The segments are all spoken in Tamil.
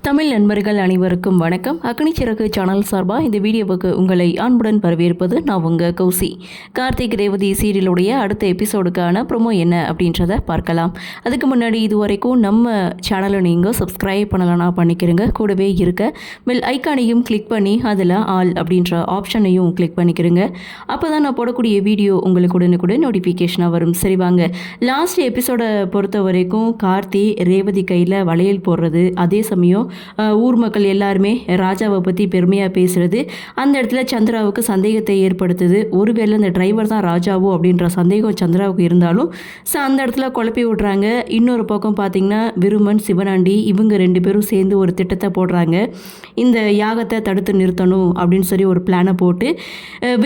தமிழ் நண்பர்கள் அனைவருக்கும் வணக்கம். அக்னிச்சிறகு சேனல் சார்பாக இந்த வீடியோவுக்கு உங்களை அன்புடன் வரவேற்பது நான் உங்கள் கௌசி. கார்த்திக் ரேவதி சீரியலுடைய அடுத்த எபிசோடுக்கான ப்ரோமோ என்ன அப்படின்றத பார்க்கலாம். அதுக்கு முன்னாடி இது வரைக்கும் நம்ம சேனலை நீங்கள் சப்ஸ்கிரைப் பண்ணலன்னா பண்ணிக்கிறங்க. கூடவே இருக்க பெல் ஐக்கானையும் கிளிக் பண்ணி அதில் ஆல் அப்படின்ற ஆப்ஷனையும் கிளிக் பண்ணிக்கிறங்க. அப்போ தான் நான் போடக்கூடிய வீடியோ உங்களுக்கு உடனுக்குடன் நோட்டிஃபிகேஷனாக வரும். சரி வாங்க, லாஸ்ட் எபிசோடை பொறுத்த வரைக்கும் கார்த்தி ரேவதி கையில் வளையல் போடுறது, அதே சமயம் ஊர் மக்கள் எல்லாருமே ராஜாவை பற்றி பெருமையாக பேசுகிறது, அந்த இடத்துல சந்திராவுக்கு சந்தேகத்தை ஏற்படுத்துது. ஒருவேளை அந்த டிரைவர் தான் ராஜாவோ அப்படின்ற சந்தேகம் சந்திராவுக்கு இருந்தாலும் அந்த இடத்துல குழப்பி விட்றாங்க. இன்னொரு பக்கம் பார்த்திங்கன்னா விருமன் சிவனாண்டி இவங்க ரெண்டு பேரும் சேர்ந்து ஒரு திட்டத்தை போடுறாங்க. இந்த யாகத்தை தடுத்து நிறுத்தணும் அப்படின்னு சொல்லி ஒரு பிளானை போட்டு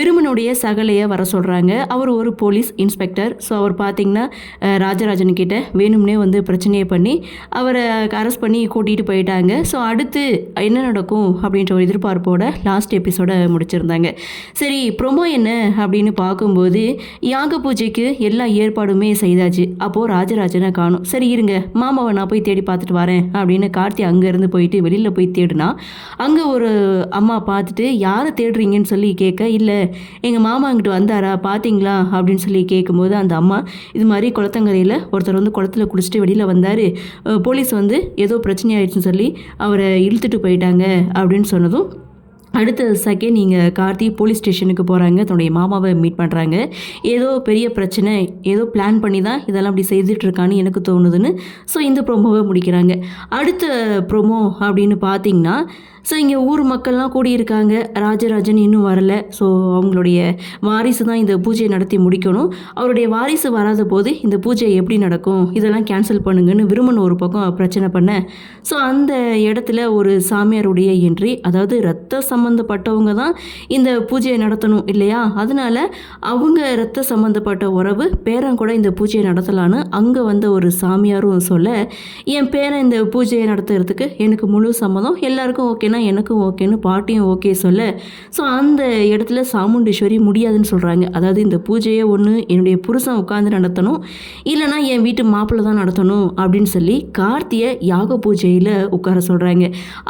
விருமனுடைய சகலையை வர சொல்கிறாங்க. அவர் ஒரு போலீஸ் இன்ஸ்பெக்டர். ஸோ அவர் பார்த்திங்கன்னா ராஜராஜன் கிட்ட வேணும்னே வந்து பிரச்சனையை பண்ணி அவரை அரெஸ்ட் பண்ணி கூட்டிகிட்டு போயிட்டாங்க. ஸோ அடுத்து என்ன நடக்கும் அப்படின்ற ஒரு எதிர்பார்ப்போட லாஸ்ட் எபிசோடை முடிச்சிருந்தாங்க. சரி, ப்ரோமோ என்ன அப்படின்னு பார்க்கும்போது யாக பூஜைக்கு எல்லா ஏற்பாடுமே செய்தாச்சு. அப்போது ராஜராஜனை காணும். சரி இருங்க, மாமாவை நான் போய் தேடி பார்த்துட்டு வரேன் அப்படின்னு கார்த்தி அங்கேருந்து போயிட்டு வெளியில் போய் தேடினா அங்கே ஒரு அம்மா பார்த்துட்டு யாரை தேடுறீங்கன்னு சொல்லி கேட்க, இல்லை எங்கள் மாமா அங்கிட்டு வந்தாரா பார்த்தீங்களா அப்படின்னு சொல்லி கேட்கும்போது அந்த அம்மா இது மாதிரி குளத்தங்கரையில் ஒருத்தர் வந்து குளத்தில் குளிச்சுட்டு வெளியில் வந்தார், போலீஸ் வந்து ஏதோ பிரச்சனை ஆயிடுச்சுன்னு சொல்லி அவரை இழுத்துட்டு போயிட்டாங்க அப்படின்னு சொன்னதும் அடுத்த செகண்ட் நீங்கள் கார்த்தி போலீஸ் ஸ்டேஷனுக்கு போகிறாங்க. தன்னுடைய மாமாவை மீட் பண்ணுறாங்க. ஏதோ பெரிய பிரச்சனை, ஏதோ பிளான் பண்ணி தான் இதெல்லாம் அப்படி செய்துட்ருக்கான்னு எனக்கு தோணுதுன்னு ஸோ இந்த ப்ரோமோவை முடிக்கிறாங்க. அடுத்த ப்ரோமோ அப்படின்னு பார்த்தீங்கன்னா ஸோ இங்கே ஊர் மக்கள்லாம் கூடியிருக்காங்க. ராஜராஜன் இன்னும் வரலை. ஸோ அவங்களுடைய வாரிசு தான் இந்த பூஜையை நடத்தி முடிக்கணும். அவருடைய வாரிசு வராத போது இந்த பூஜை எப்படி நடக்கும், இதெல்லாம் கேன்சல் பண்ணுங்கன்னு விருமன் ஒரு பக்கம் பிரச்சனை பண்ண ஸோ அந்த இடத்துல ஒரு சாமியாருடைய என்ட்ரி, அதாவது ரத்த சம்மந்தப்பட்டவங்க தான் இந்த பூஜையை நடத்தணும் இல்லையா, அதனால் அவங்க ரத்த சம்மந்தப்பட்ட உறவு பேரன் கூட இந்த பூஜையை நடத்தலான்னு அங்கே வந்த ஒரு சாமியாரும் சொல்ல, என் பேரன் இந்த பூஜையை நடத்துறதுக்கு எனக்கு முழு சம்மதம், எல்லாருக்கும் ஓகேனா எனக்கும் ஓகேன்னு பாட்டியும் ஓகே சொல்ல ஸோ அந்த இடத்துல சாமுண்டீஸ்வரி முடியாதுன்னு சொல்கிறாங்க. அதாவது இந்த பூஜையை ஒன்று என்னுடைய புருஷன் உட்காந்து நடத்தணும், இல்லைனா என் வீட்டு மாப்பிள்ளை தான் நடத்தணும் அப்படின்னு சொல்லி கார்த்தியை யாக பூஜையில் உட்கார சொல்கிறாங்க.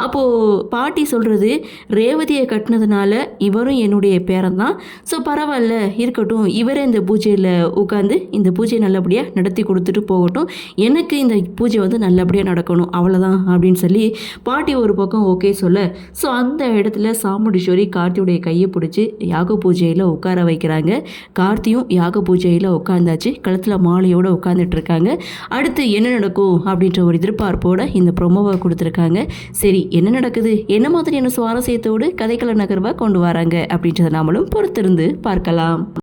அப்போது பாட்டி சொல்கிறது, ரேவதியை கட்டினதுனால இவரும் என்னுடைய பேரன் தான், ஸோ பரவாயில்ல இருக்கட்டும், இவரே இந்த பூஜையில் உட்காந்து இந்த பூஜையை நல்லபடியாக நடத்தி கொடுத்துட்டு போகட்டும், எனக்கு இந்த பூஜை வந்து நல்லபடியாக நடக்கணும் அவ்வளோதான் அப்படின்னு சொல்லி பாட்டி ஒரு பக்கம் ஓகே சொல்ல ஸோ அந்த இடத்துல சாமுண்டீஸ்வரி கார்த்தியுடைய கையை பிடிச்சி யாக பூஜையில் உட்கார வைக்கிறாங்க. கார்த்தியும் யாக பூஜையில் உட்காந்தாச்சு, கழுத்தில் மாலையோடு உட்காந்துட்டு இருக்காங்க. அடுத்து என்ன நடக்கும் அப்படின்ற ஒரு எதிர்பார்ப்போட இந்த ப்ரோமோவை கொடுத்துருக்காங்க. சரி, என்ன நடக்குது, என்ன மாதிரியான சுவாரஸ்யத்தோடு கதைக்கள நகர்வாக கொண்டு வராங்க அப்படின்றத நாமளும் பொறுத்திருந்து பார்க்கலாம்.